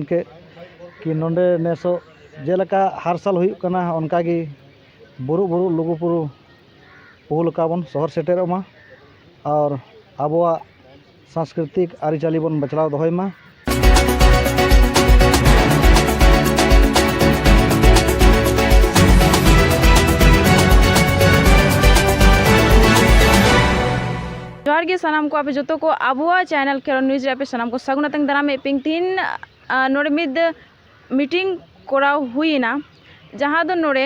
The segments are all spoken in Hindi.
के कि नोंडे नेसो जेलका हर साल हुयुक कना ओनकागी बुरु बुरु लुगुपुरु पुहुलकाबन शहर सेटेरोमा और आबोआ सांस्कृतिक आरिचाली बन बचलाव दोहयमा। जोहार गे सानाम को आपे जो को आबुआ चैनल खेलो न्यूज रे आपे सानाम को सगुनातंग दाराम पिंग तीन नोड़े मिद मीटिंग कोराव हुईना जहाँ दो नोड़े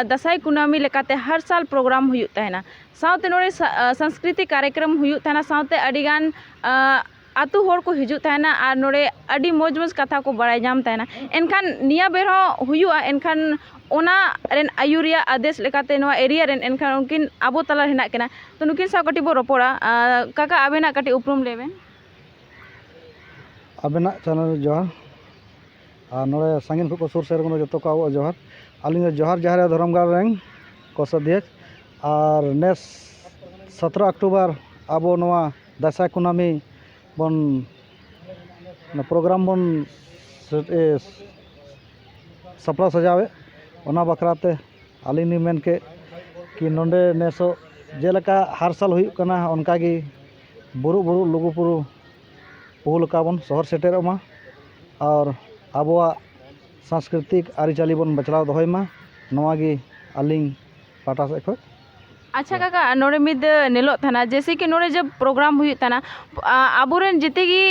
दसाई कुनामी लेकाते हर साल प्रोग्राम हुयुक तहना साउते नोड़े सांस्कृतिक कार्यक्रम हुयुक तहना साउते अडिगान आतु होर को हिजुक तहना और नोड़े अडी मौज मौज कथा को बड़ाय जाम तहना एनखान निया बेर हो हुयुआ एनखान ओना रेन आयुरिया आदेश लेकाते नोआ एरिया रेन एनखान उनकिन आबो तला हेना केना तो नुकिन सा कटी बो रोपड़ा काका आबेना कटी उपरुम लेबेन आबेना चैनल जोहार और नोड़े सांगिन को सुर सेर को जो को आबो जोहार आलिंग जोहार जहारे धरमगार रेंग कोसदियज और नेस 17 अक्टूबर आबो नोआ दसाई कुनामी बन प्रोग्राम बन सपड़ा सजावे ओना बखराते आलिनी मेन के कि नोंडे नेसो जेलका हर साल हुयुक कना ओनकागी बुरु बुरु लुगुपुरु पुहुलकाबन शहर सेटेरोमा और आबोआ सांस्कृतिक आरिचाली बन बचलाव दोहयमा नोआगी आलिंग पाटा से खो। अच्छा काका नोड़े मिद नेलो थाना जैसे कि नोड़े जब प्रोग्राम हुई थाना आबोरेन जितेगी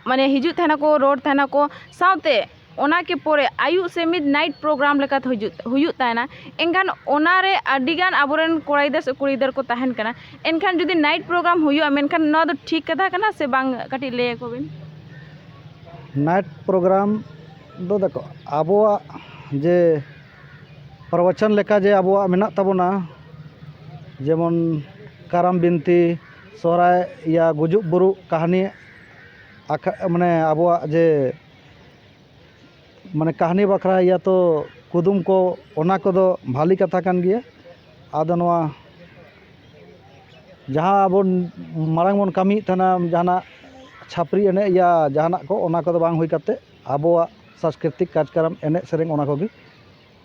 माने हिजू थाना को रोड थाना को साउते ओना के पोरे आयु से मिद नाइट प्रोग्राम लेका हुयुक ताना एनखान ओना रे अडिगान आबोरेन कोड़ाइदर से कुड़ीदर को तहन कना एनखान जुदी नाइट प्रोग्राम हुयुआ मेनखान नोआ दो ठीक कथा कना से बांग कटी ले को बिन नाइट प्रोग्राम दो देखो आबोआ जे प्रवचन लेका जे आबोआ मेना ताबोना जेमन काराम बिनती सोहराय या गुजुक बुरु कहानी माने आबोआ जे माने कहानी बखरा या तो कुदुम को ओना को दो भाली कथा कान गिया आदो नोआ जहाँ आबो मारांग बन कामी थाना जहाना छापरी एने या जहाना को ओना को दो बांग हुई करते आबोआ सांस्कृतिक कार्यक्रम एने सेरेंग ओना को भी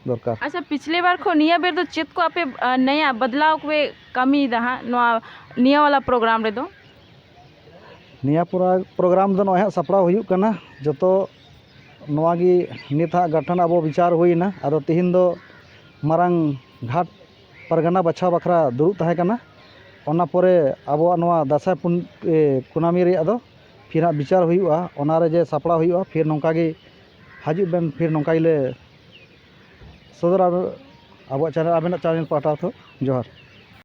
दरकार। अच्छा पिछले बार को निया बेर तो चेत को आपे नया बदलाव को कमी दहा नोआ निया वाला प्रोग्राम रे दो निया पूरा प्रोग्राम दो नोया सपड़ा हुयुक कना जतो नोआगी निथा गठन आबो विचार हुईना आदो तिहिन दो मारांग घाट परगना बछा बखरा दुरुब ताहे कना ओना पोरे आबो नोआ दसाई कुनामी रे आदो फिर विचार हुयुआ ओना रे जे सपड़ा हुयुआ फिर नोंकागी हाजुब बेन फिर नोंकाइले सदर आबो चैनल आबेना चैनल पाटा तो जोहार।